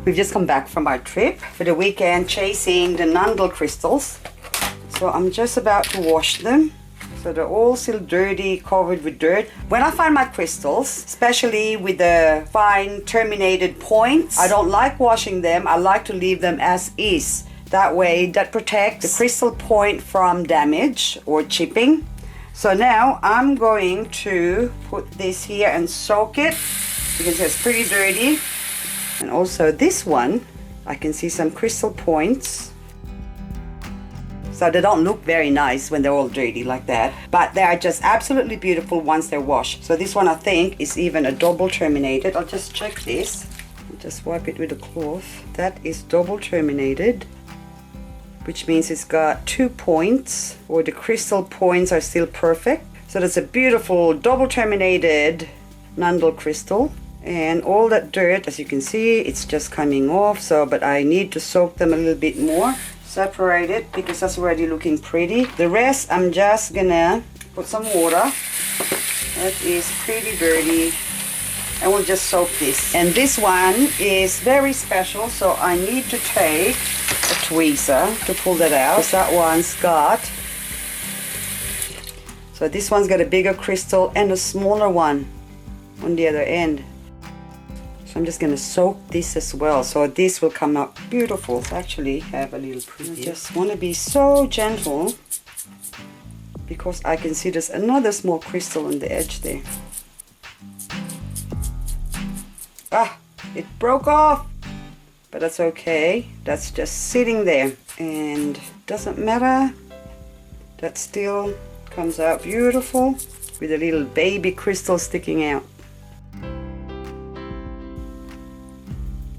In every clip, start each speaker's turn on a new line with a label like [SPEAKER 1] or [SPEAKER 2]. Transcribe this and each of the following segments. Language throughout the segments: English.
[SPEAKER 1] We've just come back from our trip for the weekend chasing the Nundle crystals. So I'm just about to wash them. So they're all still dirty, covered with dirt. When I find my crystals, especially with the fine terminated points, I don't like washing them. I like to leave them as is. That way, that protects the crystal point from damage or chipping. So now I'm going to put this here and soak it. You can see it's pretty dirty. And also this one, I can see some crystal points. So they don't look very nice when they're all dirty like that. But they are just absolutely beautiful once they're washed. So this one I think is even a double terminated. I'll just check this. Just wipe it with a cloth. That is double terminated, which means it's got 2 points, or the crystal points are still perfect. So that's a beautiful double terminated Nundle crystal. And all that dirt, as you can see, it's just coming off. So, but I need to soak them a little bit more. Separate it because that's already looking pretty. The rest, I'm just gonna put some water. That is pretty dirty. And we'll just soak this. And this one is very special, so I need to take a tweezer to pull that out. That one's got, so this one's got a bigger crystal and a smaller one on the other end. So I'm just going to soak this as well, so this will come out beautiful. Actually have a little preview. I just want to be so gentle because I can see there's another small crystal on the edge there. Ah, it broke off, but that's okay. That's just sitting there and doesn't matter. That still comes out beautiful with a little baby crystal sticking out.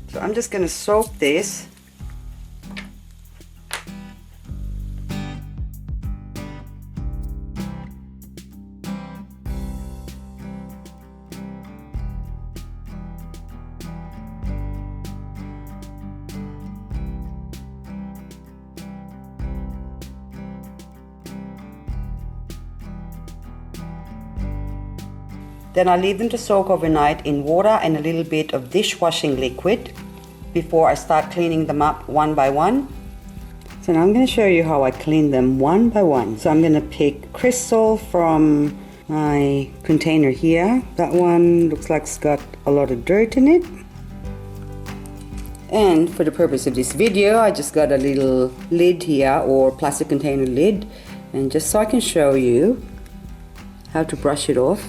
[SPEAKER 1] So I'm just going to soak this. Then I leave them to soak overnight in water and a little bit of dishwashing liquid before I start cleaning them up one by one. So now I'm going to show you how I clean them one by one. So I'm going to pick crystal from my container here. That one looks like it's got a lot of dirt in it. And for the purpose of this video, I just got a little lid here, or plastic container lid, and just so I can show you how to brush it off.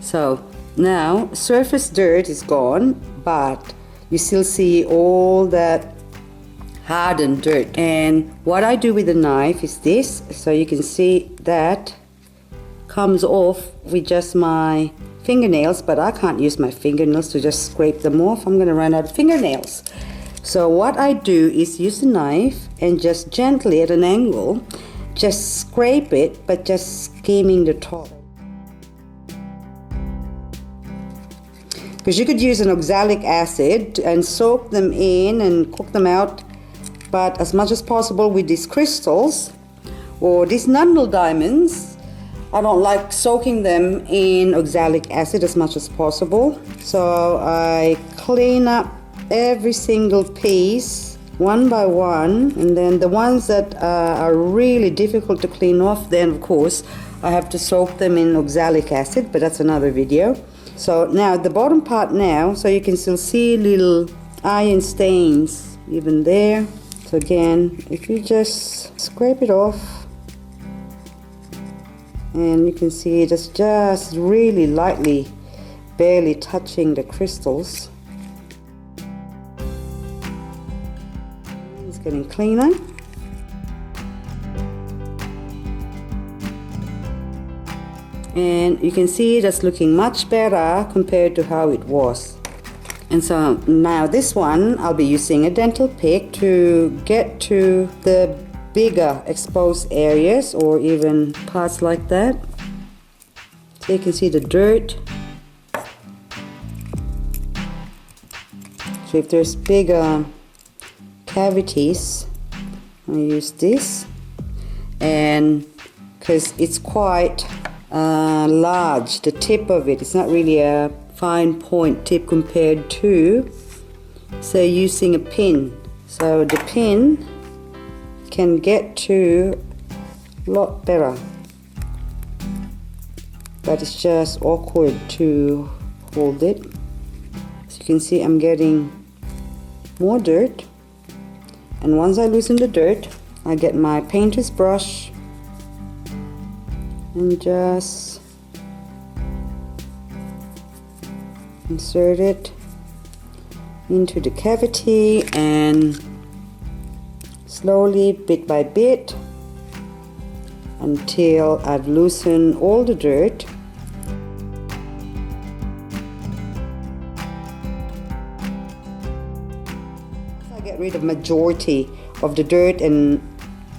[SPEAKER 1] So now surface dirt is gone, but you still see all that hardened dirt. And what I do with the knife is this, so you can see that comes off with just my fingernails, but I can't use my fingernails to just scrape them off. I'm going to run out of fingernails. So what I do is use the knife and just gently at an angle, just scrape it, but just skimming the top. Because you could use an oxalic acid and soak them in and cook them out, but as much as possible with these crystals or these Nundle diamonds, I don't like soaking them in oxalic acid as much as possible. So I clean up every single piece one by one, and then the ones that are really difficult to clean off, then of course I have to soak them in oxalic acid, but that's another video. So now the bottom part now, so you can still see little iron stains even there. So again, if you just scrape it off, and you can see it's just really lightly, barely touching the crystals. It's getting cleaner. And you can see that's looking much better compared to how it was. And so now this one, I'll be using a dental pick to get to the bigger exposed areas or even parts like that. So you can see the dirt. So if there's bigger cavities, I'll use this. And because it's quite large, the tip of it, it's not really a fine point tip compared to, say, using a pin. So the pin can get to a lot better, but it's just awkward to hold it. As you can see, I'm getting more dirt, and once I loosen the dirt, I get my painter's brush and just insert it into the cavity, and slowly, bit by bit, until I've loosened all the dirt. I get rid of majority of the dirt, and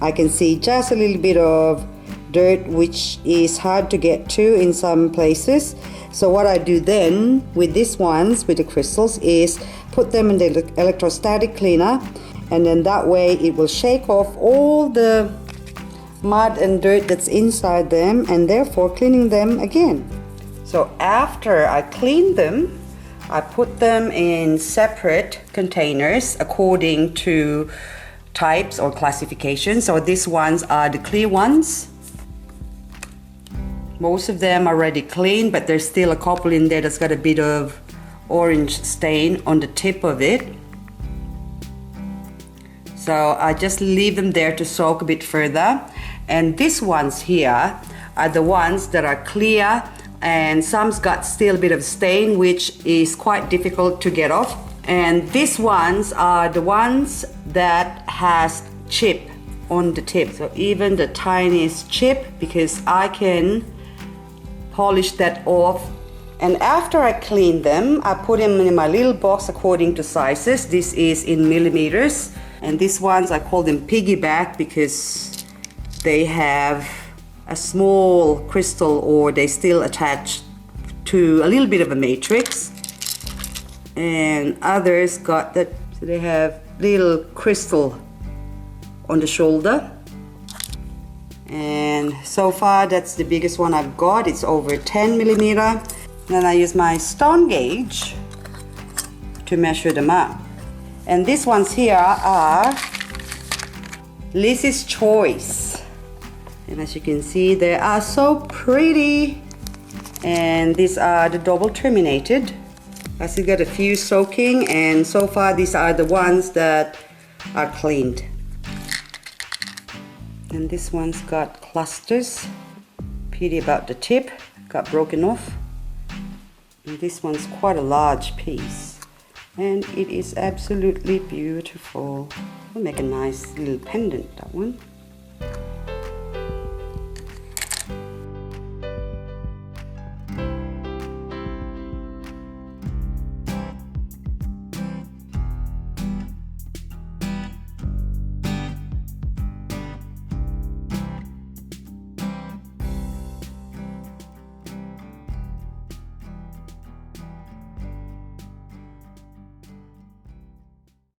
[SPEAKER 1] I can see just a little bit of dirt which is hard to get to in some places. So what I do then with these ones, with the crystals, is put them in the electrostatic cleaner, and then that way it will shake off all the mud and dirt that's inside them, and therefore cleaning them again. So after I clean them, I put them in separate containers according to types or classifications. So these ones are the clear ones. Most of them are already clean, but there's still a couple in there that's got a bit of orange stain on the tip of it. So I just leave them there to soak a bit further. And these ones here are the ones that are clear, and some's got still a bit of stain, which is quite difficult to get off. And these ones are the ones that has chip on the tip. So even the tiniest chip, because I can polish that off. And after I clean them, I put them in my little box according to sizes. This is in millimeters. And these ones, I call them piggyback because they have a small crystal, or they still attach to a little bit of a matrix. And others got that, so they have little crystal on the shoulder. And so far that's the biggest one I've got. It's over 10 millimeter. Then I use my stone gauge to measure them up. And these ones here are Lizzie's Choice. And as you can see, they are so pretty. And these are the double terminated. I still got a few soaking, and so far these are the ones that are cleaned. And this one's got clusters. Pity about the tip, got broken off. And this one's quite a large piece. And it is absolutely beautiful. Will make a nice little pendant, that one.